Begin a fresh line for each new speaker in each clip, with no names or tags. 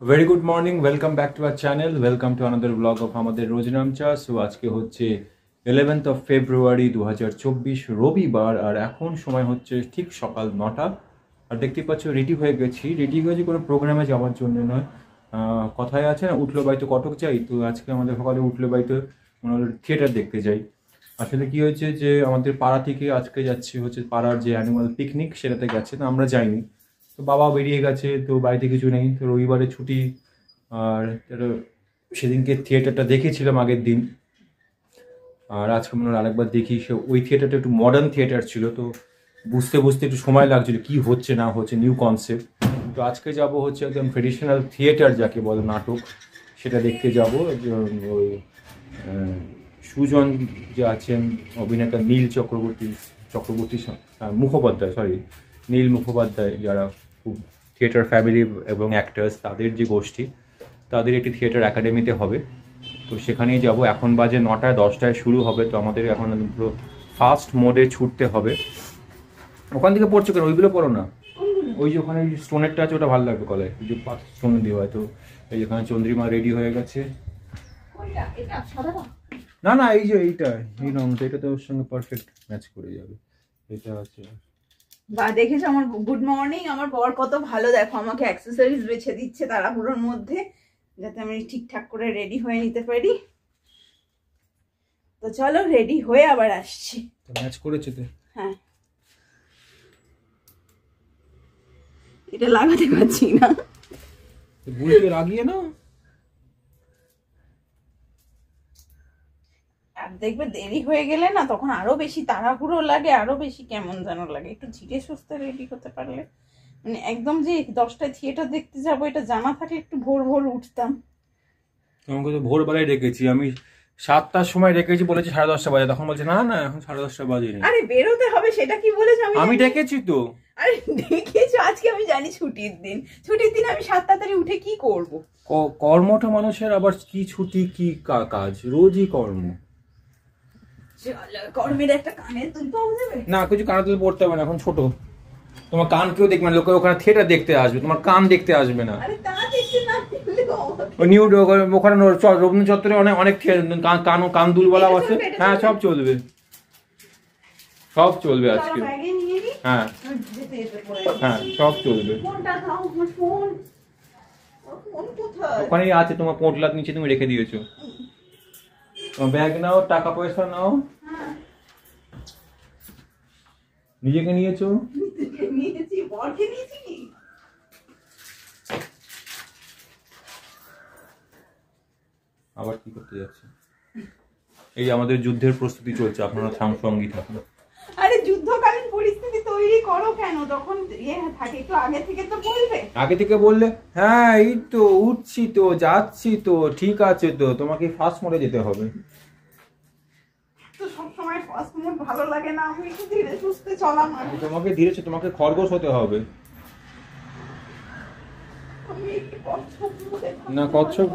Very good morning. Welcome back to our channel. Welcome to another vlog of আমাদের রোজনামচা। So আজকে হচ্ছে 11th of February 2024 রবিবার, আর এখন সময় হচ্ছে ঠিক সকাল 9টা। আর দেখতে পাচ্ছ রেডি হয়ে গেছি। রেডি হয়েছি কোনো প্রোগ্রামে যাওয়ার জন্য নয়। কথায় আছে না, উঠলো বাইতো কটক যাই, তো আজকে আমাদের সকালে উঠলো বাইতো থিয়েটার দেখতে যাই। আসলে কি হয়েছে যে আমাদের পাড়া থেকে আজকে যাচ্ছি হচ্ছে পাড়ার যে অ্যানুয়াল পিকনিক, সেটাতে গেছে, তো আমরা যাইনি। তো বাবা বেরিয়ে গেছে, তো বাড়িতে কিছু নেই, তো রবিবারে ছুটি। আর সেদিনকে থিয়েটারটা দেখেছিলাম আগের দিন, আর আজকে মনে হয় আরেকবার দেখি। সে ওই থিয়েটারটা একটু মডার্ন থিয়েটার ছিল, তো বুঝতে বুঝতে একটু সময় লাগছিল কি হচ্ছে না হচ্ছে, নিউ কনসেপ্ট। তো আজকে যাব হচ্ছে একদম ট্রেডিশনাল থিয়েটার যাকে বলে, নাটক, সেটা দেখতে যাব। ওই সুজন যে আছেন অভিনেতা, নীল মুখোপাধ্যায়, নীল মুখোপাধ্যায়, যারা খুব থিয়েটার ফ্যামিলি এবং অ্যাক্টার্স, তাদের যে গোষ্ঠী, তাদের একটি থিয়েটার একাডেমিতে হবে। তো সেখানেই যাব। এখন বাজে 9টা, 10টায় শুরু হবে। তো আমাদের এখন পুরো ফাস্ট মোডে ছুটতে হবে। ওখান থেকে পড়ছো কেন? ওইগুলো পড়ো না, ওই যে ওখানে স্টোনেরটা আছে, ওটা ভালো লাগবে গলায়, ওই যে স্টোন দিয়ে হয়। তো এই যেখানে চন্দ্রিমা রেডি হয়ে গেছে। না না, এই যে এইটা, এই রঙটা, এটা তো ওর সঙ্গে পারফেক্ট ম্যাচ করে যাবে। এটা আছে।
বা দেখেছো আমার গুড মর্নিং, আমার বর কত ভালো, দেখো আমাকে অ্যাক্সেসরিজ বেছে দিচ্ছে তাড়াহুড়োর মধ্যে, যাতে আমি ঠিকঠাক করে রেডি হয়ে নিতে পারি। তো চলো রেডি হয়ে আবার আসছি।
তো ম্যাচ করেছে তো?
হ্যাঁ, এটা লাগাতে পারছি না,
বুঝতে লাগিয়ে না।
আর দেখবে দেরি হয়ে গেলে না, তখন আরো বেশি তাড়াহুড়ো লাগে, আরো বেশি কেমন যেন লাগে। একটু ধীরে সুস্থে রেডি হতে পারলে, মানে একদম যে 10টায় থিয়েটার দেখতে যাবো এটা জানা থাকলে একটু ভোর ভোর উঠতাম।
তোমাকে তো ভোরবেলায় রেখেছি আমি, 7টার সময় রেখেছি, বলেছি 10:30 বাজে, তখন বলছে না না এখন 10:30 বাজেনি।
আরে বেরোতে হবে সেটা কি বলেছ?
আমি ডেকেছি তো।
আরে দেখেছো, আজকে আমি জানি ছুটির দিন, ছুটির দিন আমি 7 তাড়াতাড়ি উঠে কি করব?
কর্মটা মানুষের আবার কি ছুটি কি কাজ, রোজই কর্ম।
কর্মের একটা কানের দুল পাওয়া যাবে
না, কিছু কানের দুল পড়তে হবে না, এখন ছোট। তোমার কান কেউ দেখবে না, লোকে ওখানে থিয়েটার দেখতে আসবে, তোমার কান দেখতে আসবে না।
আরে তা দেখতে না
নিউ ওখানে রবীন্দ্র চত্বরে অনেক কান দুল বলা আছে। হ্যাঁ, সব চলবে, সব চলবে আজকে। হ্যাঁ হ্যাঁ, সব চলবে। ওখানেই আছে, তোমার পোটলার নিচে তুমি রেখে দিয়েছো। তোমার ব্যাগ নাও, টাকা পয়সা নাও। নিজেকে নিয়েছো? আবার কি করতে যাচ্ছে? এই আমাদের যুদ্ধের প্রস্তুতি চলছে, আপনারা সঙ্গী থাকুন।
আরে যুদ্ধকালীন পরিস্থিতি তৈরি করো কেন? যখন থাকে একটু আগে থেকে তো বলবে।
আগে থেকে বললে হ্যাঁ এই তো উঠছি তো, যাচ্ছি তো, ঠিক আছে, তো তোমাকে ফার্স্ট মোডে যেতে হবে।
তো সব সময় ফার্স্ট মোড ভালো লাগে না, আমি একটু ধীরে সুস্থে চলা মানুষ।
তোমাকে খরগোশ হতে হবে। না, কচ্ছপ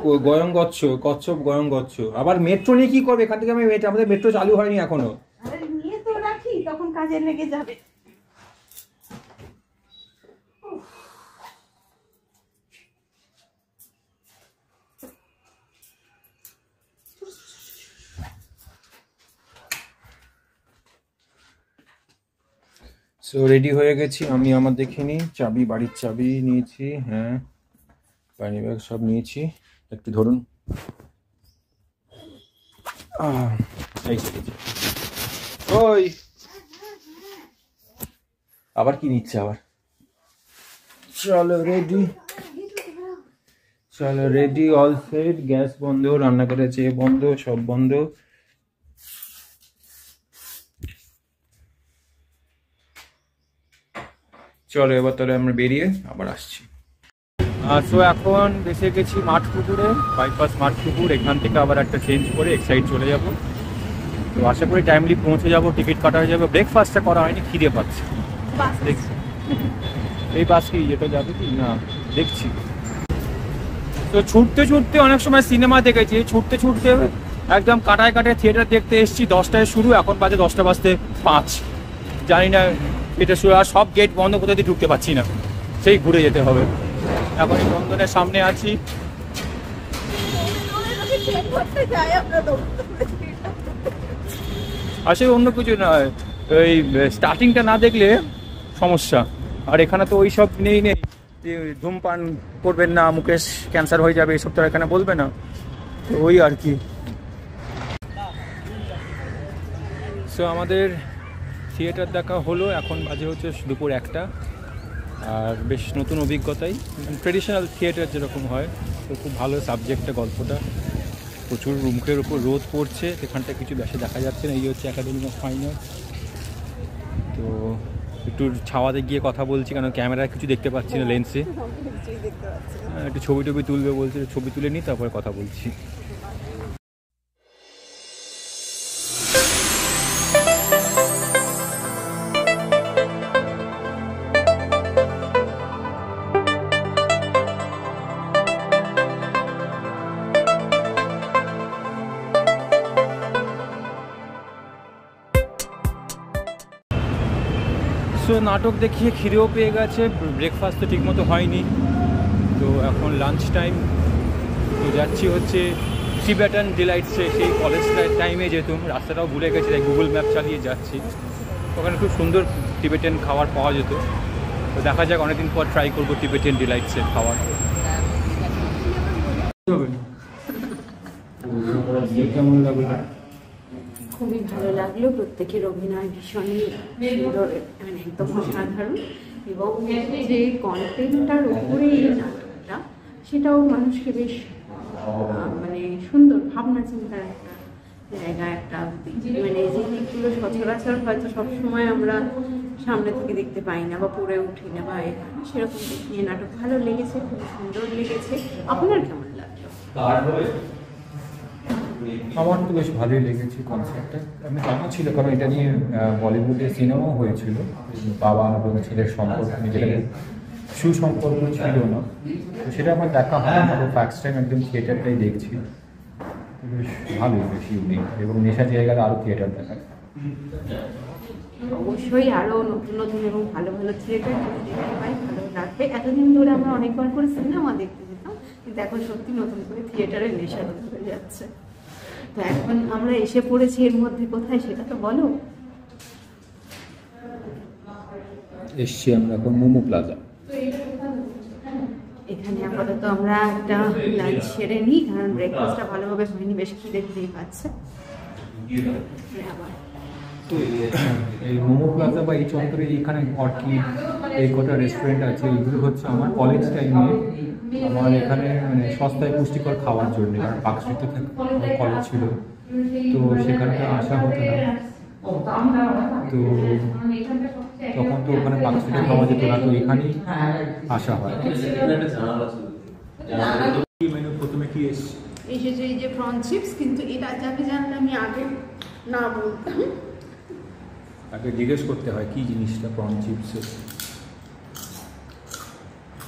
গয়ং গচ্ছ। আবার মেট্রো নিয়ে কি করবে? এখান থেকে আমাদের মেট্রো চালু হয়নি এখনো।
আরে নিয়ে তো রাখি, তখন কাজে লেগে যাবে।
সো রেডি হয়ে গেছি আমি, আমার দেখিনি, চাবি, বাড়ির চাবি নিয়েছি, হ্যাঁ পানি ব্যাগ সব নিয়েছি। একটু ধরুন, ওই আবার কি নিচ্ছে আবার? চলো রেডি, অল সেট। গ্যাস বন্ধ, রান্নাঘরে চেয়ে বন্ধ, সব বন্ধ। চলো এবার তাহলে আমরা বেরিয়ে আবার আসছি। সো এখন এসে গেছি মাঠপুকুরে, বাইপাস মাঠপুকুর। এখান থেকে আবার একটা চেঞ্জ করে এক সাইড চলে যাব। তো আশা করি টাইমলি পৌঁছে যাব, টিকিট কাটা হয়ে যাবে। ব্রেকফাস্টটা করা হয়নি, খিদে পাচ্ছে। দেখছি এই বাস কি যেটা যাবে কি না দেখছি। তো ছুটতে অনেক সময় সিনেমা দেখেছি, ছুটতে একদম কাটায় থিয়েটার দেখতে এসেছি। 10টায় শুরু, এখন বাজে 10:05। জানি না এটা শুরু, আর সব গেট বন্ধ, কোথাও দিয়ে ঢুকতে পারছি না, সেই ঘুরে যেতে হবে। এখন এই চন্দনের সামনে আছি। আসলে অন্য কিছু নয়, ওই স্টার্টিংটা না দেখলে সমস্যা। আর এখানে তো ওই সব নেই যে ধূমপান করবেন না, মুকেশ ক্যান্সার হয়ে যাবে, এসব তো এখানে বলবে না, তো ওই আর কি। সো আমাদের থিয়েটার দেখা হলো, এখন বাজে হচ্ছে দুপুর 1টা। আর বেশ নতুন অভিজ্ঞতাই, ট্রেডিশনাল থিয়েটার যেরকম হয়, তো খুব ভালো সাবজেক্টটা, গল্পটা। প্রচুর মুখের উপর রোদ পড়ছে, এখানটা কিছু বেশি দেখা যাচ্ছে না। এই হচ্ছে একাডেমি অফ ফাইন আর্টস। তো একটু ছাওয়াতে গিয়ে কথা বলছি, কারণ ক্যামেরায় কিছু দেখতে পাচ্ছি না লেন্সে। একটু ছবি টবি তুলবে বলছে, ছবি তুলে নিই তারপরে কথা বলছি। সো নাটক দেখিয়ে খিদেও পেয়ে গেছে, ব্রেকফাস্ট তো ঠিকমতো হয়নি, তো এখন লাঞ্চ টাইম। তো যাচ্ছি হচ্ছে টিবেটান ডিলাইটসে, সেই কলেজ টাইমে যেহেতু রাস্তাটাও ভুলে গেছি, তাই গুগল ম্যাপ চালিয়ে যাচ্ছি। ওখানে খুব সুন্দর টিবেটান খাবার পাওয়া যেত, তো দেখা যাক, অনেকদিন পর ট্রাই করবো টিবেটান ডিলাইটসের খাবার। কেমন লাগলো?
খুবই ভালো লাগলো, প্রত্যেকের অভিনয় ভীষণই সুন্দর, মানে একদম অসাধারণ। এবং যে কন্টেন্টটার উপরে এই নাটকটা, সেটাও মানুষকে বেশ মানে সুন্দর ভাবনা চিন্তার একটা জায়গা, একটা মানে যে দিকগুলো সচরাচর হয়তো সবসময় আমরা সামনে থেকে দেখতে পাই না বা পড়ে উঠি না, বা সেরকম দিক নিয়ে নাটক ভালো লেগেছে, খুব সুন্দর লেগেছে। আপনার কেমন লাগলো?
আমার তো বেশ ভালোই লেগেছে কনসেপ্টটা। আমি জানা ছিল, কারণ এটা নিয়ে বলিউডে সিনেমাও হয়েছিল, বাবা এবং ছেলের সম্পর্ক নিয়ে, যেটা সুসম্পর্ক ছিল না, তো সেটা আমার দেখা হয় না। ফার্স্ট টাইম একদম থিয়েটারটাই দেখছি, বেশ ভালোই, বেশ ইউনিক। এবং নেশা জায়গায় আরও থিয়েটার দেখা,
অবশ্যই আরও নতুন নতুন এবং ভালো ভালো থিয়েটার দেখতে পাই, ভালো লাগবে। এতদিন ধরে আমরা অনেকবার করে সিনেমা দেখতে যেতাম, কিন্তু এখন সত্যি নতুন করে থিয়েটারের নেশা হয়ে যাচ্ছে। তো এখন আমরা এসে পড়েছি এর মধ্যে, কোথায় সেটা তো বলো।
এসছি আমরা এখন মোমো প্লাজা।
এখানে আপাতত আমরা একটা লাঞ্চ সেরে নিই, কারণ ব্রেকফাস্টটা ভালোভাবে হয়নি, বেশ খিদে খিদেই পাচ্ছে।
এই মোমো প্লাজা বা এই চত্বরে এইখানে অর্কিড, এই কটা রেস্টুরেন্ট আছে, এগুলো হচ্ছে আমার কলেজ টাইমে আমার এখানে মানে সস্তায় পুষ্টিকর খাওয়ার জন্য, কারণ পার্কস্ট্রিটে কলেজ ছিল, তো সেখানে তো আসা হতো না। তো তখন তো ওখানে পার্কস্ট্রিটে খাওয়া যেত না, তো এখানেই আসা হয়। মেনু প্রথমে কি
এসেছে এই যে প্রন চিপস, কিন্তু এটা যাকে জানলে আমি আগে না বলতাম,
আগে জিজ্ঞেস করতে হয় কি জিনিসটা প্রন চিপস,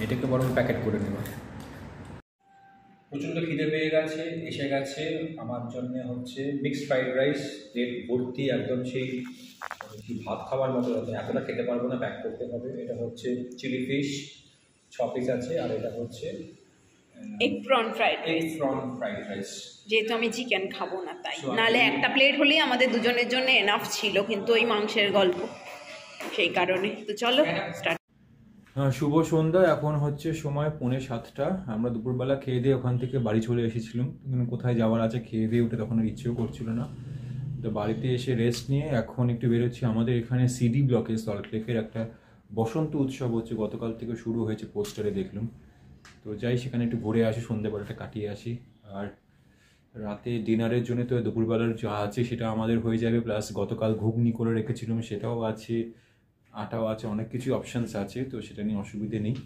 এটাকে বরং প্যাকেট করে নেব। প্রচণ্ড খিদে পেয়ে গেছে, এসে গেছে আমার জন্য হচ্ছে মিক্সড ফ্রাইড রাইস, প্লেট ভর্তি একদম, সেই ভাত খাওয়ার মতো। এতটা খেতে পারবো না, প্যাক করতে হবে। এটা হচ্ছে চিলি ফিশ 6 পিস আছে, আর এটা হচ্ছে
এগ প্রন ফ্রাইড
রাইস।
যেহেতু আমি চিকেন খাবো না, তাই নালে একটা প্লেট হলেই আমাদের দুজনের জন্য এনাফ ছিল, কিন্তু ওই মাংসের গল্প, সেই কারণে। তো চলো স্টার্ট।
শুভ সন্ধ্যা, এখন হচ্ছে সময় 6:45। আমরা দুপুরবেলা খেয়ে দিয়ে ওখান থেকে বাড়ি চলে এসেছিলাম, কিন্তু কোথায় যাওয়ার আছে খেয়ে দিয়ে উঠে তখন আর ইচ্ছেও করছিল না, তো বাড়িতে এসে রেস্ট নিয়ে এখন একটু বেরোচ্ছি। আমাদের এখানে সিডি ব্লকে সল্টলেকের একটা বসন্ত উৎসব হচ্ছে, গতকাল থেকে শুরু হয়েছে, পোস্টারে দেখলাম। তো যাই সেখানে একটু ঘুরে আসি, সন্ধ্যেবেলাটা কাটিয়ে আসি। আর রাতে ডিনারের জন্য তো দুপুরবেলার যা আছে সেটা আমাদের হয়ে যাবে, প্লাস গতকাল ঘুগনি করে রেখেছিলাম সেটাও আছে, আটাও আছে, অনেক কিছু অপশানস আছে, তো সেটা নিয়ে অসুবিধে নেই।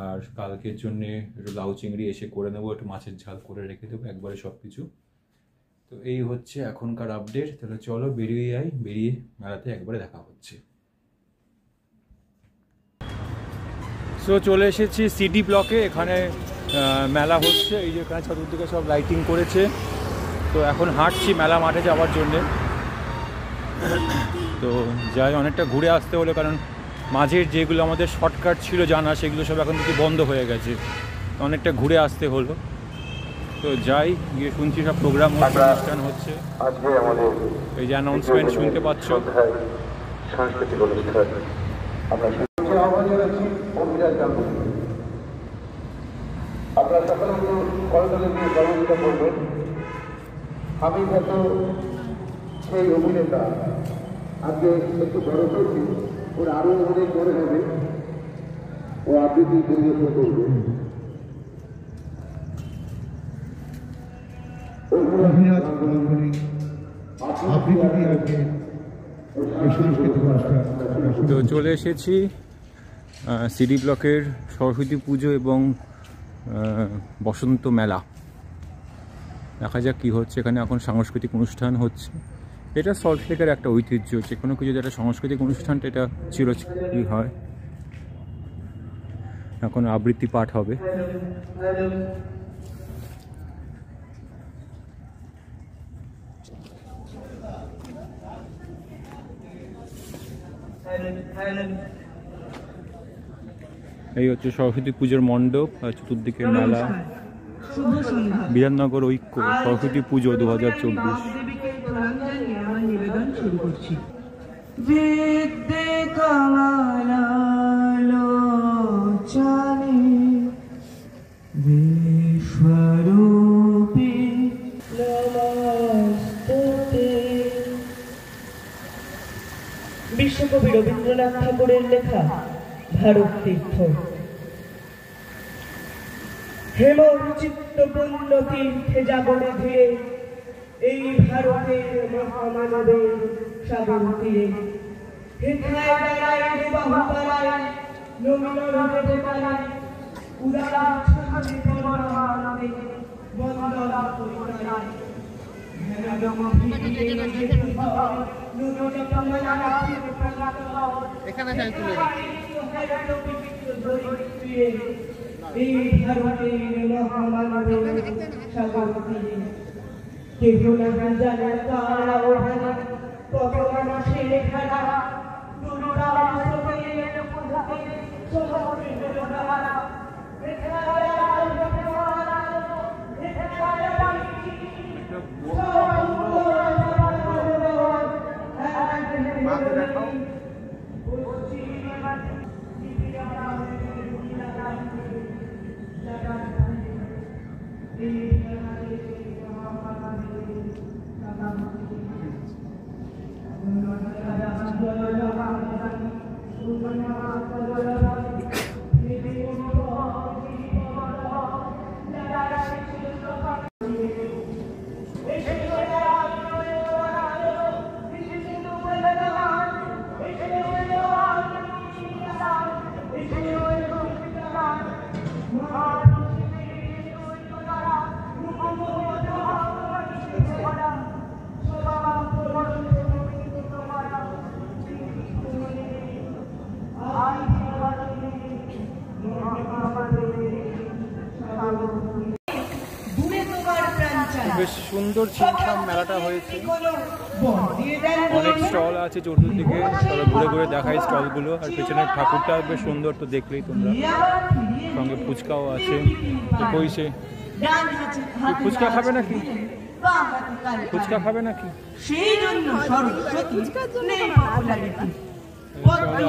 আর কালকের জন্যে একটু লাউ চিংড়ি এসে করে নেবো, একটু মাছের ঝাল করে রেখে দেবো একবারে সব কিছু। তো এই হচ্ছে এখনকার আপডেট। তাহলে চলো বেরিয়ে যাই, বেরিয়ে মেলাতে একবারে দেখা হচ্ছে। সো চলে এসেছি সিডি ব্লকে, এখানে মেলা হচ্ছে, এই যে এখানে চতুর্দিকে সব লাইটিং করেছে। তো এখন হাঁটছি মেলা মাঠে যাওয়ার জন্যে। তো যাই, অনেকটা ঘুরে আসতে হলো, কারণ মাঝের যেগুলো আমাদের শর্টকাট ছিল জানা সেগুলো সব এখন থেকে বন্ধ হয়ে গেছে, অনেকটা ঘুরে আসতে হলো। তো যাই গিয়ে শুনছি সব প্রোগ্রাম হচ্ছে, অনুষ্ঠান হচ্ছে। এই যে অ্যানাউন্সমেন্ট শুনতে পাচ্ছ,
সাংস্কৃতিক অনুষ্ঠান আমরা আহ্বান জানাচ্ছি অভিনয় গাঙ্গুলি। আপনারা সকলে করতালি দিয়ে সহযোগিতা করবেন। আমি যত সেই অভিনেতা আজকে একটু বড় হয়েছি, ওর আরো অনেক বড় হবে, ও আবৃত্তি পরিবেশন করবে।
তো চলে এসেছি সিডি ব্লকের সরস্বতী পুজো এবং বসন্ত মেলা। দেখা যাক কী হচ্ছে এখানে। এখন সাংস্কৃতিক অনুষ্ঠান হচ্ছে। এটা সল্টলেকের একটা ঐতিহ্য, যে কোনো কিছু যেটা সাংস্কৃতিক অনুষ্ঠানটা এটা চিরস্থায়ী হয়। এখন আবৃত্তি পাঠ হবে। এই হচ্ছে সরস্বতী পুজোর মণ্ডপ আর চতুর্দিকের মেলা। বিধাননগর ঐক্য সরস্বতী পুজো 2024।
বিশ্বকবি রবীন্দ্রনাথ ঠাকুরের লেখা ভারত তীর্থ। হেমর চিত্তপূর্ণ তীর্থে জাগরে ধীরে, এই ভারতের মহামানবের সাগর তীরে। হেথায় দাঁড়ায় বাহুপাড়ায় নমিন রবে পাড়ায়, উদার ছন্দে পরমানন্দে বন্দন করিতায়।
এখানে তুলে
এই ভারতের মহামানবের সাগর তীরে। কেহ না জানে কারা ওখানে কত মানুষের খেলা,
বেশ সুন্দর ছিমছাম মেলাটা হয়েছে। অনেক স্টল আছে চতুর্দিকে, চলো ঘুরে ঘুরে দেখাই স্টলগুলো। আর পেছনের ঠাকুরটা বেশ সুন্দর, তো দেখলেই তোমরা। সঙ্গে ফুচকাও আছে। কইছে ফুচকা খাবে নাকি? ফুচকা খাবে নাকি?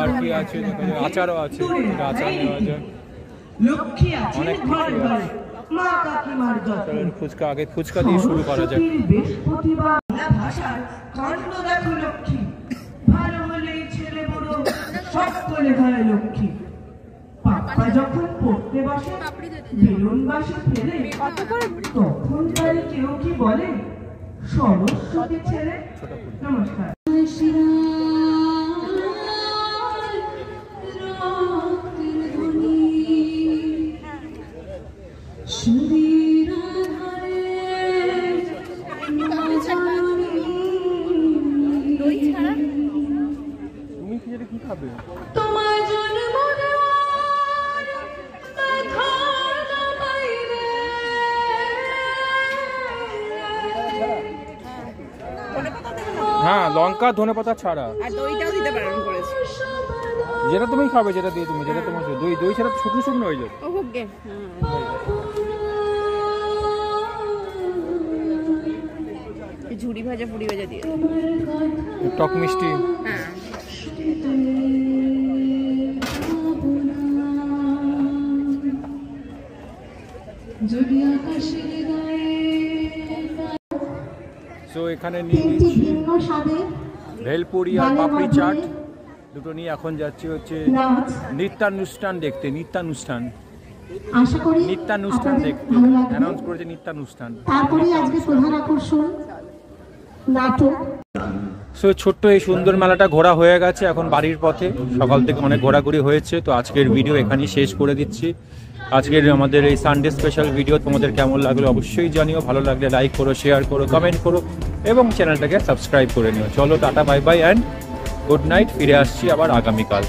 আর কি আছে? আচারও আছে, আচার নেওয়া যায়। অনেক কিছু আছে। ফুচকা আগে ফুচকা দিয়ে শুরু করা যায়।
যখন পড়তে বসে বেলুন বাসে ফেলে, তখন তাই কেউ কি বলে সরস্বতী ছেলে। নমস্কার।
তুমি কি খাবে?
তোমার জন্ম
হ্যাঁ, লঙ্কা ধনেপাতা ছাড়া।
আর দইটাও দিতে বারণ করেছে।
যেটা তুমি খাবে, যেটা দিয়ে তুমি, যেটা তোমার দই দই ছাড়া শুকনো শুকনো হয়ে যাবে।
ও হোক গে। ঝুড়ি ভাজা পুরি ভাজা দিয়ে
টক মিষ্টি।
হ্যাঁ
সো এখানে নিয়ে নিচ্ছি ভেলপুরি আর পাপড়ি চাট দুটো নিয়ে এখন যাচ্ছি হচ্ছে নৃত্যানুষ্ঠান দেখতে। নৃত্যানুষ্ঠান
আশা করি
নৃত্যানুষ্ঠান দেখতে
ভালো লাগবে।
অ্যানাউন্স করেছে নৃত্যানুষ্ঠান।
তারপরে আজকে প্রধান আকর্ষণ নাটক।
সো ছোট্ট এই সুন্দর মেলাটা ঘোরা হয়ে গেছে, এখন বাড়ির পথে। সকাল থেকে অনেক ঘোরাঘুরি হয়েছে, তো আজকের ভিডিও এখানেই শেষ করে দিচ্ছি। আজকের আমাদের এই সানডে স্পেশাল ভিডিও তোমাদের কেমন লাগলো অবশ্যই জানিও। ভালো লাগলে লাইক করো, শেয়ার করো, কমেন্ট করো এবং চ্যানেলটাকে সাবস্ক্রাইব করে নিও। চলো tata, bye bye and good night. ফিরে আসছি আবার আগামীকাল।